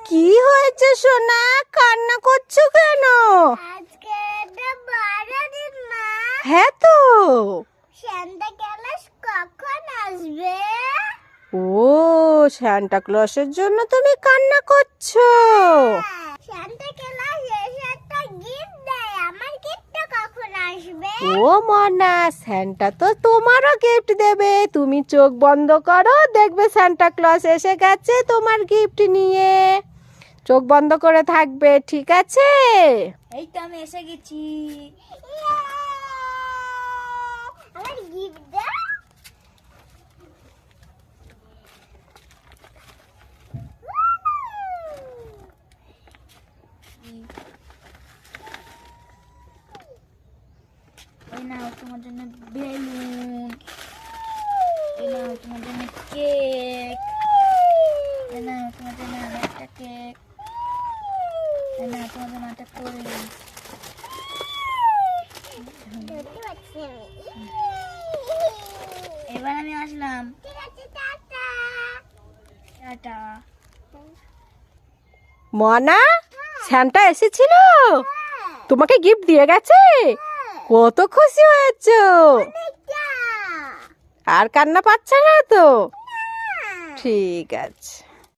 কি হয়েছে সোনা, কান্না করছো কেন? আজকে একটা বড়দিন মা। হ্যাঁ তো। সান্তা ক্লজ কখন আসবে? ও, সান্টা ক্লসের জন্য তুমি কান্না করছো? সান্তা ক্লজ এসে একটা গিফট দেয়, আমার গিফটটা কখন আসবে? ও মনা, সান্টা তো তোমারও গিফট দেবে। তুমি চোখ বন্ধ করো, দেখবে সান্টা ক্লস এসে গেছে তোমার গিফট নিয়ে। চোখ বন্ধ করে থাকবে, ঠিক আছে? এই তো আমি এসে গেছি। আমার গিফট দাও। এই নাও তোমার জন্য বেলুন, এই নাও তোমার জন্য কেক, এই নাও তোমার জন্য আরেকটা কেক, এই নাও তোমার জন্য একটা কোল্ড ড্রিঙ্কস। এবার আমি আসলাম। টাটা। মনা, সান্টা এসেছিল? তোমাকে গিফট দিয়ে গেছে? কত খুশি হয়েছো? আর কান্না পাচ্ছে না তো? ঠিক আছে।